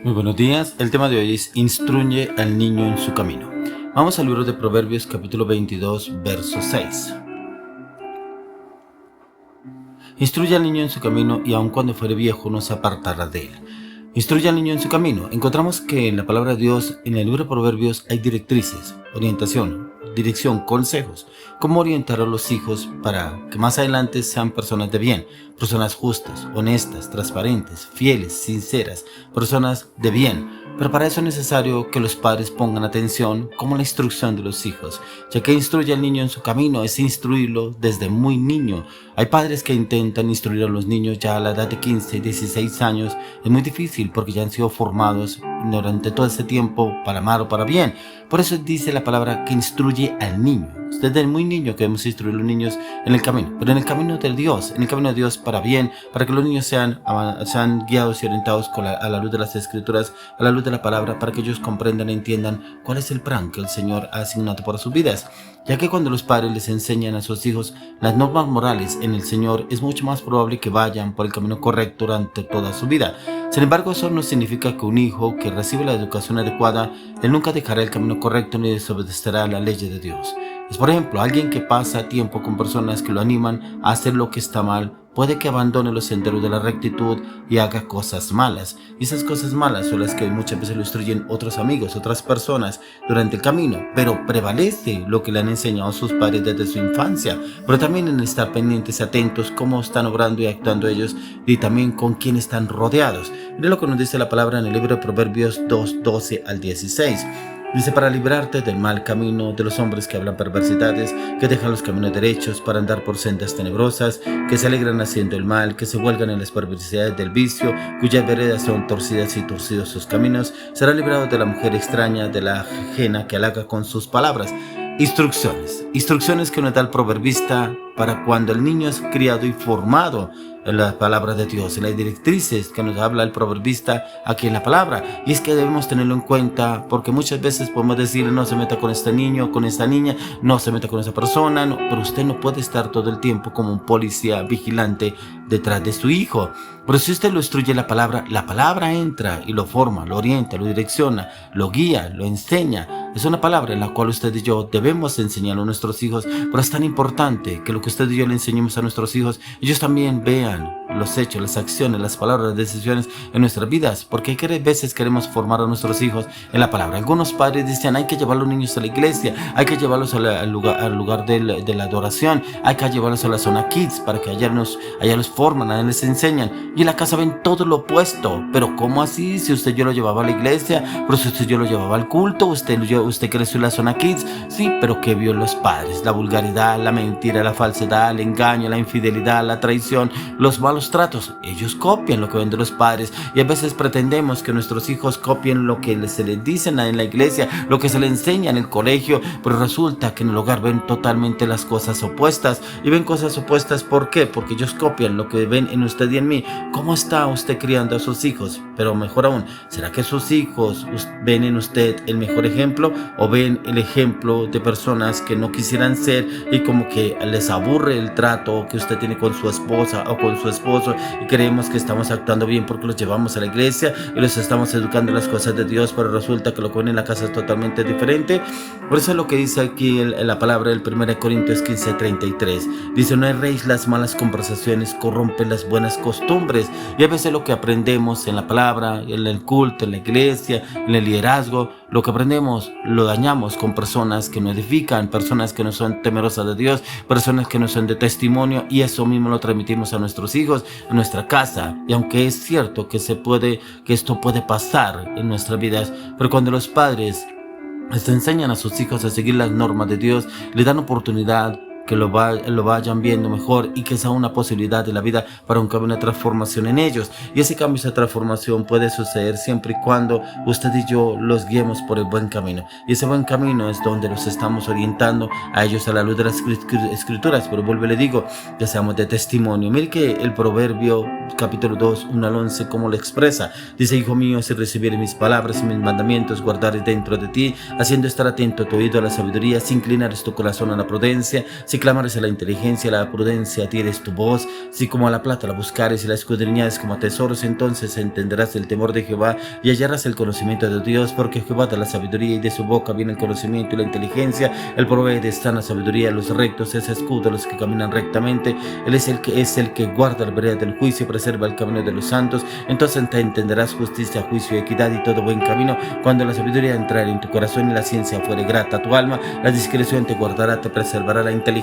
Muy buenos días, el tema de hoy es Instruye al niño en su camino. Vamos al libro de Proverbios capítulo 22, verso 6. Instruye al niño en su camino y aun cuando fuere viejo no se apartará de él. Instruye al niño en su camino. Encontramos que en la palabra de Dios, en el libro de Proverbios, hay directrices, orientación, dirección, consejos. Cómo orientar a los hijos para que más adelante sean personas de bien, personas justas, honestas, transparentes, fieles, sinceras, personas de bien. Pero para eso es necesario que los padres pongan atención como la instrucción de los hijos, ya que instruye al niño en su camino es instruirlo desde muy niño. Hay padres que intentan instruir a los niños ya a la edad de 15, 16 años. Es muy difícil porque ya han sido formados durante todo ese tiempo para mal o para bien. Por eso dice la palabra que instruye al niño. Desde muy niño que debemos instruir a los niños en el camino, pero en el camino de Dios, en el camino de Dios para bien, para que los niños sean guiados y orientados a la luz de las Escrituras, a la luz de la palabra, para que ellos comprendan e entiendan cuál es el plan que el Señor ha asignado para sus vidas. Ya que cuando los padres les enseñan a sus hijos las normas morales en el Señor, es mucho más probable que vayan por el camino correcto durante toda su vida. Sin embargo, eso no significa que un hijo que recibe la educación adecuada, él nunca dejará el camino correcto ni desobedecerá la ley de Dios. Es, por ejemplo, alguien que pasa tiempo con personas que lo animan a hacer lo que está mal, puede que abandone los senderos de la rectitud y haga cosas malas. Y esas cosas malas son las que muchas veces lo instruyen otros amigos, otras personas durante el camino. Pero prevalece lo que le han enseñado sus padres desde su infancia. Pero también en estar pendientes y atentos cómo están obrando y actuando ellos y también con quién están rodeados. Mire lo que nos dice la palabra en el libro de Proverbios 2, 12 al 16. Dice: para librarte del mal camino de los hombres que hablan perversidades, que dejan los caminos derechos para andar por sendas tenebrosas, que se alegran haciendo el mal, que se vuelgan en las perversidades del vicio, cuyas veredas son torcidas y torcidos sus caminos, será librado de la mujer extraña, de la ajena que halaga con sus palabras. Instrucciones que nos da el proverbista para cuando el niño es criado y formado en la palabra de Dios, en las directrices que nos habla el proverbista aquí en la palabra. Y es que debemos tenerlo en cuenta, porque muchas veces podemos decir: no se meta con este niño, con esta niña, no se meta con esa persona, no, pero usted no puede estar todo el tiempo como un policía vigilante detrás de su hijo. Pero si usted lo instruye la palabra entra y lo forma, lo orienta, lo direcciona, lo guía, lo enseña. Es una palabra en la cual usted y yo debemos enseñarlo a nuestros hijos, pero es tan importante que lo que usted y yo le enseñemos a nuestros hijos, ellos también vean los hechos, las acciones, las palabras, las decisiones en nuestras vidas, porque hay veces queremos formar a nuestros hijos en la palabra. Algunos padres dicen: hay que llevar a los niños a la iglesia, hay que llevarlos al lugar de la adoración, hay que llevarlos a la zona kids para que allá los forman, allá les enseñan, y en la casa ven todo lo opuesto. Pero ¿cómo así? Si usted yo lo llevaba a la iglesia, pero si usted yo lo llevaba al culto, usted creció en la zona kids. Sí, pero ¿qué vio los padres? La vulgaridad, la mentira, la falsedad, el engaño, la infidelidad, la traición, los malos tratos. Ellos copian lo que ven de los padres, y a veces pretendemos que nuestros hijos copien lo que se les dicen en la iglesia, lo que se les enseña en el colegio, pero resulta que en el hogar ven totalmente las cosas opuestas. Y ven cosas opuestas, ¿por qué? Porque ellos copian lo que ven en usted y en mí. ¿Cómo está usted criando a sus hijos? Pero mejor aún, ¿será que sus hijos ven en usted el mejor ejemplo, o ven el ejemplo de personas que no quisieran ser y como que les aburre el trato que usted tiene con su esposa o con su esposo, y creemos que estamos actuando bien porque los llevamos a la iglesia y los estamos educando en las cosas de Dios, pero resulta que lo que ven en la casa es totalmente diferente? Por eso es lo que dice aquí la palabra del 1 Corintios 15:33. Dice: no erréis, las malas conversaciones corrompen las buenas costumbres. Y a veces lo que aprendemos en la palabra, en el culto, en la iglesia, en el liderazgo, lo que aprendemos lo dañamos con personas que no edifican, personas que no son temerosas de Dios, personas que no son de testimonio, y eso mismo lo transmitimos a nuestros hijos, a nuestra casa. Y aunque es cierto que esto puede pasar en nuestras vidas, pero cuando los padres les enseñan a sus hijos a seguir las normas de Dios, les dan oportunidad que lo vayan viendo mejor, y que sea una posibilidad de la vida para un cambio, una transformación en ellos. Y ese cambio, esa transformación puede suceder siempre y cuando usted y yo los guiemos por el buen camino. Y ese buen camino es donde los estamos orientando a ellos a la luz de las Escrituras. Pero vuelvo y le digo, que seamos de testimonio. Mire que el Proverbio capítulo 2, 1 al 11, cómo lo expresa. Dice: hijo mío, si recibieres mis palabras y mis mandamientos, guardares dentro de ti, haciendo estar atento tu oído a la sabiduría, si inclinares tu corazón a la prudencia, Si clamares a la inteligencia, a la prudencia, tienes tu voz. Si como a la plata la buscares y la escudriñares como a tesoros, entonces entenderás el temor de Jehová y hallarás el conocimiento de Dios, porque Jehová da la sabiduría y de su boca viene el conocimiento y la inteligencia. Él provee de sana sabiduría a los rectos, es escudo a los que caminan rectamente. Él es el que guarda la vereda del juicio, preserva el camino de los santos. Entonces te entenderás justicia, juicio y equidad y todo buen camino. Cuando la sabiduría entrare en tu corazón y la ciencia fuere grata a tu alma, la discreción te guardará, te preservará la inteligencia.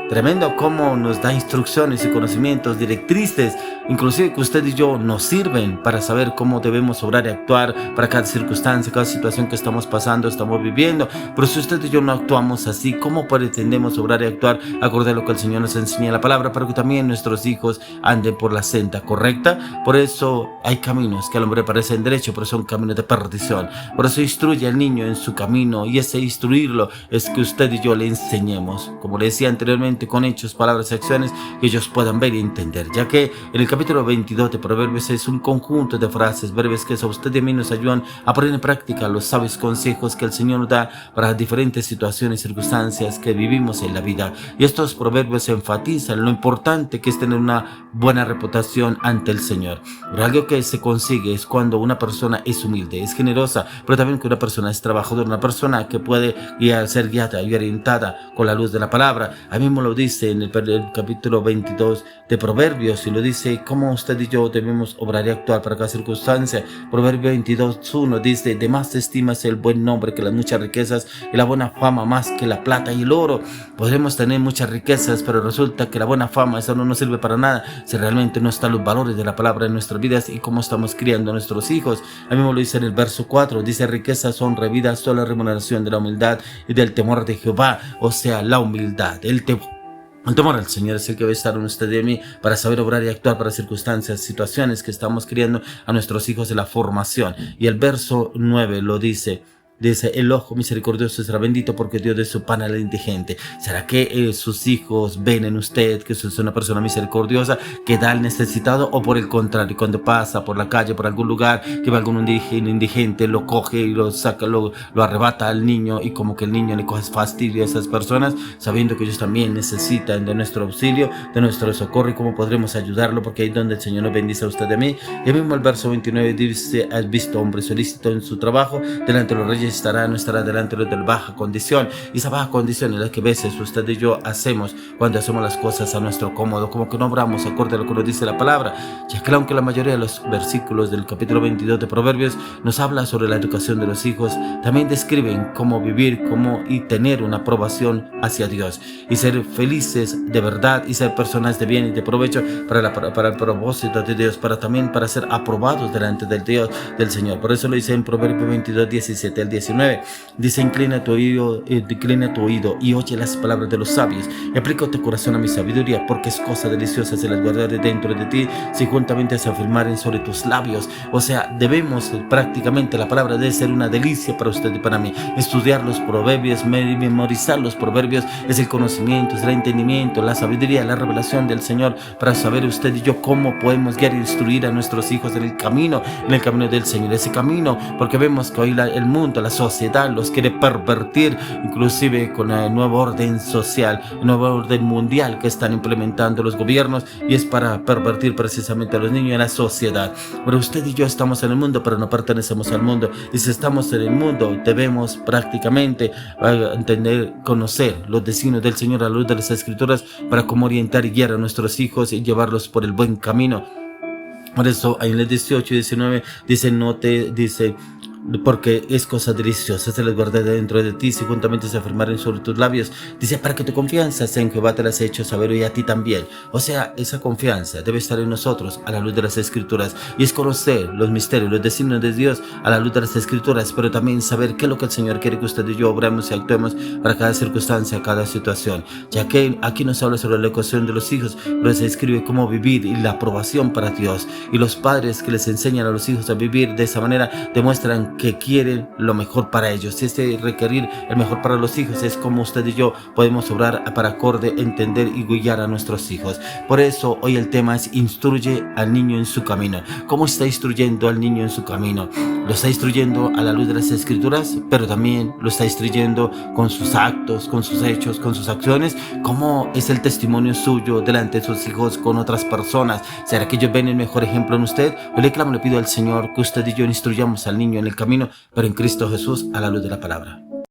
Tremendo cómo nos da instrucciones y conocimientos, directrices, inclusive que usted y yo nos sirven para saber cómo debemos obrar y actuar para cada circunstancia, cada situación que estamos pasando, estamos viviendo. Pero si usted y yo no actuamos así, ¿cómo pretendemos obrar y actuar acorde a lo que el Señor nos enseña en la palabra, para que también nuestros hijos anden por la senda correcta? Por eso hay caminos que al hombre parecen derechos, pero son caminos de perdición. Por eso instruye al niño en su camino, y ese instruirlo es que usted y yo le enseñemos, como le decía anteriormente, con hechos, palabras y acciones que ellos puedan ver y entender, ya que en el capítulo 22 de Proverbios es un conjunto de frases, verbos que a usted y a mí nos ayudan a poner en práctica los sabios consejos que el Señor nos da para diferentes situaciones y circunstancias que vivimos en la vida. Y estos proverbios enfatizan lo importante que es tener una buena reputación ante el Señor. Pero algo que se consigue es cuando una persona es humilde, es generosa, pero también que una persona es trabajadora, una persona que puede ser guiada y orientada con la luz de la palabra. Ahí mismo lo dice en el capítulo 22 de Proverbios, y lo dice cómo usted y yo debemos obrar y actuar para cada circunstancia. Proverbio 22:1 dice: de más estimas el buen nombre que las muchas riquezas, y la buena fama más que la plata y el oro. Podremos tener muchas riquezas, pero resulta que la buena fama, eso no nos sirve para nada si realmente no están los valores de la palabra en nuestras vidas y cómo estamos criando a nuestros hijos. A mí me lo dice en el verso 4, dice: riquezas, honra, vida, sola remuneración de la humildad y del temor de Jehová. O sea, la humildad, el temor al Señor es el que va a estar en usted y en mí para saber obrar y actuar para circunstancias, situaciones que estamos criando a nuestros hijos de la formación. Y el verso 9 lo dice: el ojo misericordioso será bendito, porque Dios de su pan al indigente. ¿Será que sus hijos ven en usted que usted es una persona misericordiosa que da al necesitado, o por el contrario, cuando pasa por la calle, por algún lugar, que ve algún indigente, lo coge y lo saca, lo arrebata al niño, y como que el niño le coge fastidio a esas personas, sabiendo que ellos también necesitan de nuestro auxilio, de nuestro socorro, y cómo podremos ayudarlo? Porque ahí es donde el Señor nos bendice a usted y a mí. Y mismo el verso 29 dice: has visto hombre solícito en su trabajo, delante de los reyes no estará delante de los de baja condición. Y esa baja condición es la que a veces usted y yo hacemos cuando hacemos las cosas a nuestro cómodo, como que no obramos acorde a lo que nos dice la palabra, ya que aunque la mayoría de los versículos del capítulo 22 de Proverbios nos habla sobre la educación de los hijos, también describen cómo vivir, cómo y tener una aprobación hacia Dios y ser felices de verdad y ser personas de bien y de provecho para el propósito de Dios, para ser aprobados delante del Señor. Por eso lo dice en Proverbios 22, 17 al 19. Dice: inclina tu oído y oye las palabras de los sabios, y aplica tu corazón a mi sabiduría, porque es cosa deliciosa se las guardaré dentro de ti, si juntamente se afirmaren sobre tus labios. O sea, debemos prácticamente, la palabra debe ser una delicia para usted y para mí. Estudiar los proverbios, memorizar los proverbios, es el conocimiento, es el entendimiento, la sabiduría, la revelación del Señor, para saber usted y yo cómo podemos guiar e instruir a nuestros hijos en el camino del Señor. Ese camino, porque vemos que hoy el mundo, la sociedad los quiere pervertir, inclusive con el nuevo orden social, el nuevo orden mundial que están implementando los gobiernos, y es para pervertir precisamente a los niños y a la sociedad. Pero usted y yo estamos en el mundo, pero no pertenecemos al mundo, y si estamos en el mundo debemos prácticamente entender, conocer los designios del Señor a la luz de las Escrituras, para cómo orientar y guiar a nuestros hijos y llevarlos por el buen camino. Por eso en el 18 y 19 dice: porque es cosa deliciosa, se les guarda dentro de ti, si juntamente se afirmaren sobre tus labios. Dice: para que tu confianza sea en Jehová te las he hecho saber, y a ti también. O sea, esa confianza debe estar en nosotros a la luz de las Escrituras, y es conocer los misterios, los designios de Dios a la luz de las Escrituras, pero también saber qué es lo que el Señor quiere que usted y yo obremos y actuemos para cada circunstancia, cada situación, ya que aquí nos habla sobre la educación de los hijos, pero se escribe cómo vivir y la aprobación para Dios. Y los padres que les enseñan a los hijos a vivir de esa manera demuestran que quieren lo mejor para ellos. Ese requerir el mejor para los hijos es como usted y yo podemos obrar para acorde, entender y guiar a nuestros hijos. Por eso hoy el tema es instruye al niño en su camino. ¿Cómo está instruyendo al niño en su camino? Lo está instruyendo a la luz de las Escrituras, pero también lo está instruyendo con sus actos, con sus hechos, con sus acciones. ¿Cómo es el testimonio suyo delante de sus hijos con otras personas? ¿Será que ellos ven el mejor ejemplo en usted? Yo le clamo, le pido al Señor que usted y yo instruyamos al niño en el camino, pero en Cristo Jesús, a la luz de la palabra.